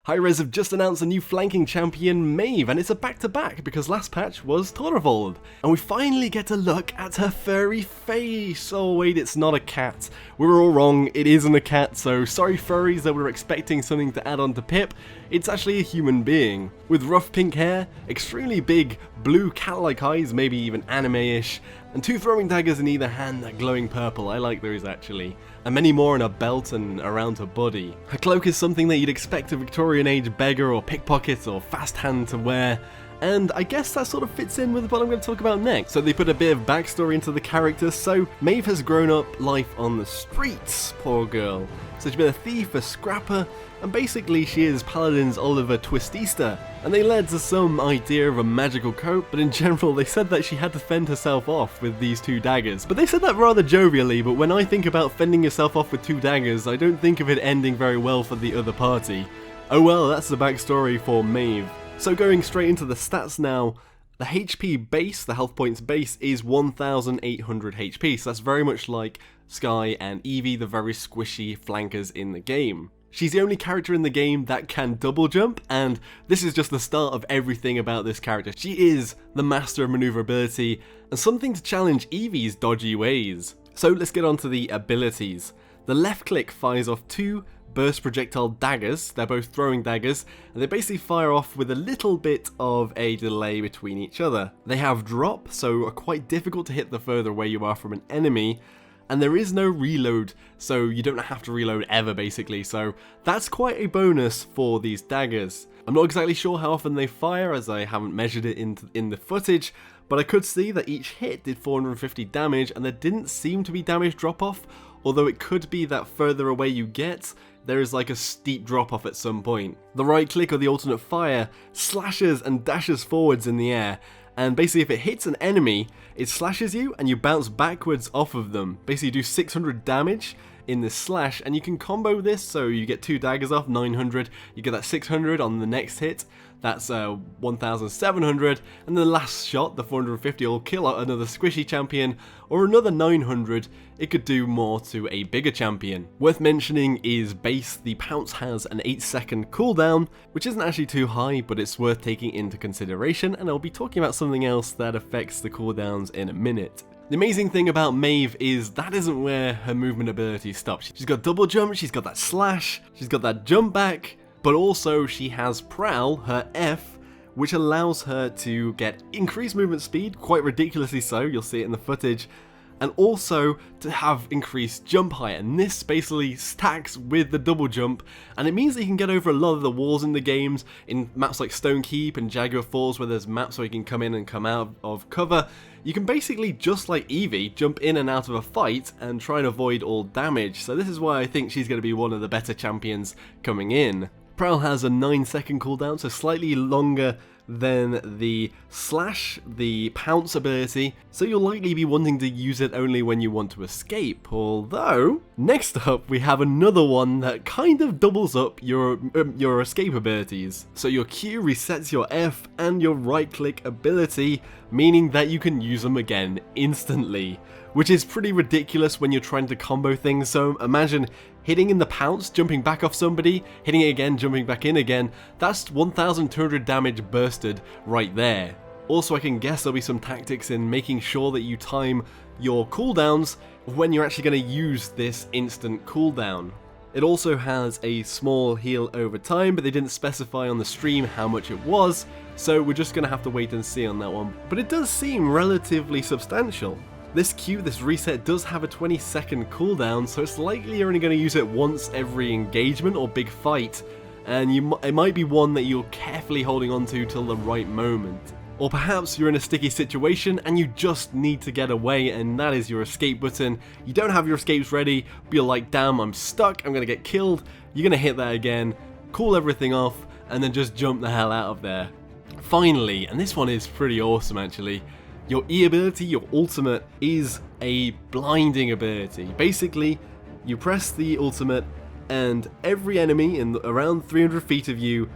Hi-Rez have just announced a new flanking champion, MAEVE, and it's a back-to-back because last patch was Torvald. And we finally get a look at her furry face. Oh wait, it's not a cat. We were all wrong, it isn't a cat, so sorry furries that were expecting something to add on to Pip. It's actually a human being. With rough pink hair, extremely big blue cat-like eyes, maybe even anime-ish, and two throwing daggers in either hand that glowing purple. I like those actually. And many more in a belt and around her body. Her cloak is something that you'd expect a Victorian age beggar or pickpocket or fast hand to wear, and I guess that sort of fits in with what I'm going to talk about next. So they put a bit of backstory into the character. So MAEVE has grown up life on the streets, poor girl. So she's been a thief, a scrapper, and basically she is Paladin's Oliver Twistista. And they led to some idea of a magical coat, but in general they said that she had to fend herself off with these two daggers. But they said that rather jovially, but when I think about fending yourself off with two daggers, I don't think of it ending very well for the other party. Oh well, that's the backstory for MAEVE. So going straight into the stats now, the HP base, the health points base, is 1800 HP, so that's very much like Skye and Evie, the very squishy flankers in the game. She's the only character in the game that can double jump, and this is just the start of everything about this character. She is the master of maneuverability, and something to challenge Evie's dodgy ways. So let's get on to the abilities. The left click fires off two burst projectile daggers. They're both throwing daggers, and they basically fire off with a little bit of a delay between each other. They have drop, so are quite difficult to hit the further away you are from an enemy, and there is no reload, so you don't have to reload ever basically, so that's quite a bonus for these daggers. I'm not exactly sure how often they fire, as I haven't measured it in the footage, but I could see that each hit did 450 damage, and there didn't seem to be damage drop off, although it could be that further away you get, there is like a steep drop off at some point. The right click or the alternate fire slashes and dashes forwards in the air, and basically if it hits an enemy, it slashes you and you bounce backwards off of them. Basically you do 600 damage in this slash, and you can combo this, so you get two daggers off, 900, you get that 600 on the next hit, that's 1700, and then the last shot, the 450, will kill another squishy champion, or another 900, it could do more to a bigger champion. Worth mentioning is base. The Pounce has an 8-second cooldown, which isn't actually too high, but it's worth taking into consideration, and I'll be talking about something else that affects the cooldowns in a minute. The amazing thing about MAEVE is that isn't where her movement ability stops. She's got double jump, she's got that slash, she's got that jump back, but also she has Prowl, her F, which allows her to get increased movement speed, quite ridiculously so, you'll see it in the footage, and also to have increased jump height, and this basically stacks with the double jump, and it means that you can get over a lot of the walls in the games, in maps like Stone Keep and Jaguar Falls, where there's maps where you can come in and come out of cover. You can basically, just like Evie, jump in and out of a fight and try and avoid all damage, so this is why I think she's going to be one of the better champions coming in. Prowl has a 9-second cooldown, so slightly longer than the slash, the Pounce ability, so you'll likely be wanting to use it only when you want to escape, although next up we have another one that kind of doubles up your escape abilities. So your Q resets your F and your right click ability, meaning that you can use them again instantly, which is pretty ridiculous when you're trying to combo things. So imagine hitting in the Pounce, jumping back off somebody, hitting it again, jumping back in again. That's 1200 damage bursted right there. Also, I can guess there'll be some tactics in making sure that you time your cooldowns when you're actually going to use this instant cooldown. It also has a small heal over time, but they didn't specify on the stream how much it was, so we're just going to have to wait and see on that one. But it does seem relatively substantial. This Q, this reset, does have a 20-second cooldown, so it's likely you're only going to use it once every engagement or big fight, and it might be one that you're carefully holding on to till the right moment. Or perhaps you're in a sticky situation and you just need to get away, and that is your escape button. You don't have your escapes ready, but you're like, damn, I'm stuck, I'm going to get killed. You're going to hit that again, cool everything off, and then just jump the hell out of there. Finally, and this one is pretty awesome actually, your E ability, your ultimate, is a blinding ability. Basically, you press the ultimate and every enemy in around 300 feet of you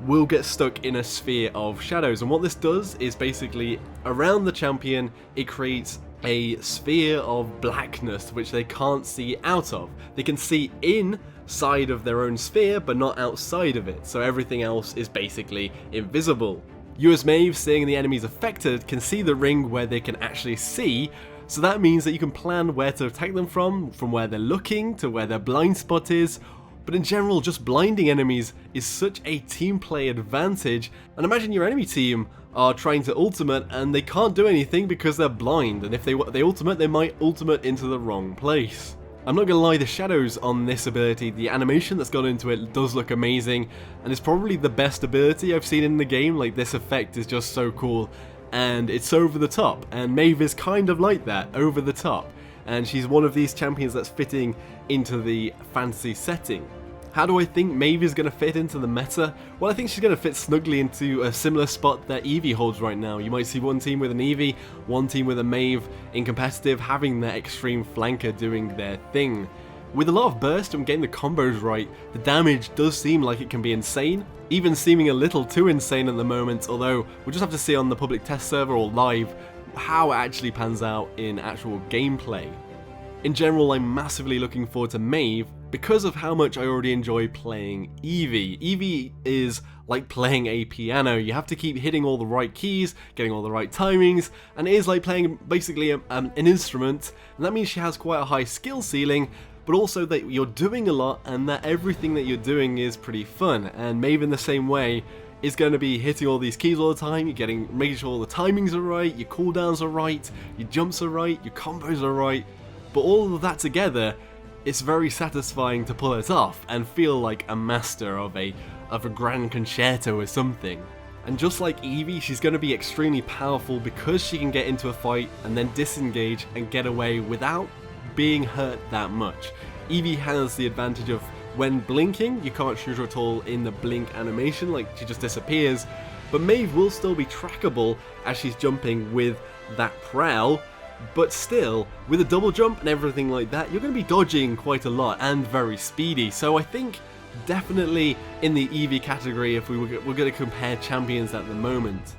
will get stuck in a sphere of shadows. And what this does is basically, around the champion, it creates a sphere of blackness which they can't see out of. They can see in side of their own sphere, but not outside of it, so everything else is basically invisible. You as MAEVE, seeing the enemies affected, can see the ring where they can actually see, so that means that you can plan where to attack them from where they're looking to where their blind spot is. But in general, just blinding enemies is such a team play advantage, and imagine your enemy team are trying to ultimate and they can't do anything because they're blind, and if they ultimate, they might ultimate into the wrong place. I'm not gonna lie, the shadows on this ability, the animation that's gone into it does look amazing, and it's probably the best ability I've seen in the game. Like, this effect is just so cool, and it's over the top, and MAEVE is kind of like that, over the top. And she's one of these champions that's fitting into the fantasy setting. How do I think MAEVE is going to fit into the meta? Well, I think she's going to fit snugly into a similar spot that Eevee holds right now. You might see one team with an Eevee, one team with a MAEVE in competitive, having their extreme flanker doing their thing. With a lot of burst and getting the combos right, the damage does seem like it can be insane, even seeming a little too insane at the moment, although we'll just have to see on the public test server or live how it actually pans out in actual gameplay. In general, I'm massively looking forward to MAEVE because of how much I already enjoy playing Eevee. Eevee is like playing a piano. You have to keep hitting all the right keys, getting all the right timings, and it is like playing basically an instrument, and that means she has quite a high skill ceiling, but also that you're doing a lot and that everything that you're doing is pretty fun. And MAEVE in the same way is going to be hitting all these keys all the time, you're making sure all the timings are right, your cooldowns are right, your jumps are right, your combos are right. But all of that together, it's very satisfying to pull it off and feel like a master of a grand concerto or something. And just like Eevee, she's going to be extremely powerful because she can get into a fight and then disengage and get away without being hurt that much. Eevee has the advantage of when blinking, you can't shoot her at all in the blink animation, like she just disappears, but MAEVE will still be trackable as she's jumping with that Prowl. But still, with a double jump and everything like that, you're going to be dodging quite a lot and very speedy. So I think definitely in the Eevee category if we're going to compare champions at the moment.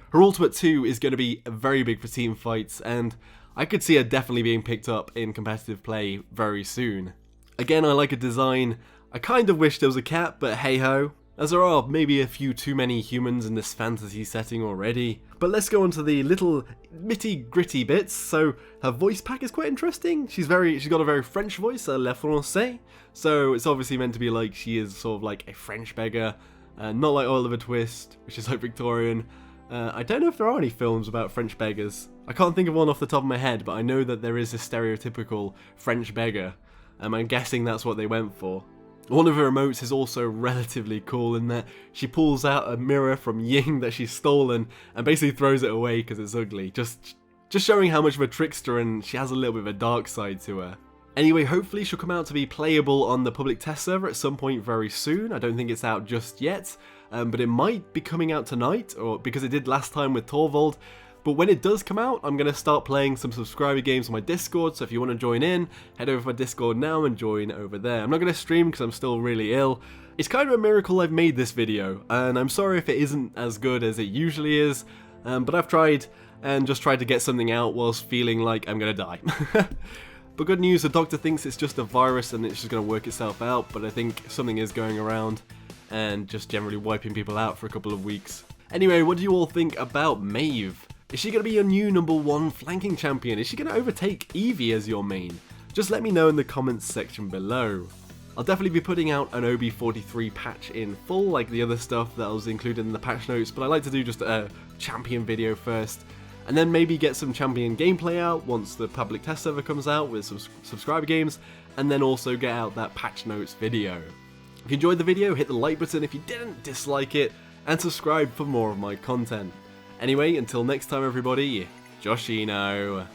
Her ultimate 2 is going to be very big for team fights, and I could see her definitely being picked up in competitive play very soon. Again, I like a design. I kind of wish there was a cat, but hey ho. As there are maybe a few too many humans in this fantasy setting already. But let's go on to the little nitty gritty bits. So her voice pack is quite interesting. She's got a very French voice, le français. So it's obviously meant to be like she is sort of like a French beggar, not like Oliver Twist, which is like Victorian. I don't know if there are any films about French beggars. I can't think of one off the top of my head, but I know that there is a stereotypical French beggar. I'm guessing that's what they went for. One of her emotes is also relatively cool in that she pulls out a mirror from Ying that she's stolen and basically throws it away because it's ugly. Just showing how much of a trickster, and she has a little bit of a dark side to her. Anyway, hopefully she'll come out to be playable on the public test server at some point very soon. I don't think it's out just yet, but it might be coming out tonight, or because it did last time with Torvald. But when it does come out, I'm going to start playing some subscriber games on my Discord, so if you want to join in, head over to my Discord now and join over there. I'm not going to stream because I'm still really ill. It's kind of a miracle I've made this video, and I'm sorry if it isn't as good as it usually is, but I've tried, and just tried to get something out whilst feeling like I'm going to die. But good news, the doctor thinks it's just a virus and it's just going to work itself out, but I think something is going around and just generally wiping people out for a couple of weeks. Anyway, what do you all think about MAEVE? Is she going to be your new #1 flanking champion? Is she going to overtake Eevee as your main? Just let me know in the comments section below. I'll definitely be putting out an OB43 patch in full, like the other stuff that was included in the patch notes, but I like to do just a champion video first, and then maybe get some champion gameplay out once the public test server comes out with some subscriber games, and then also get out that patch notes video. If you enjoyed the video, hit the like button. If you didn't, dislike it, and subscribe for more of my content. Anyway, until next time everybody, Joshino.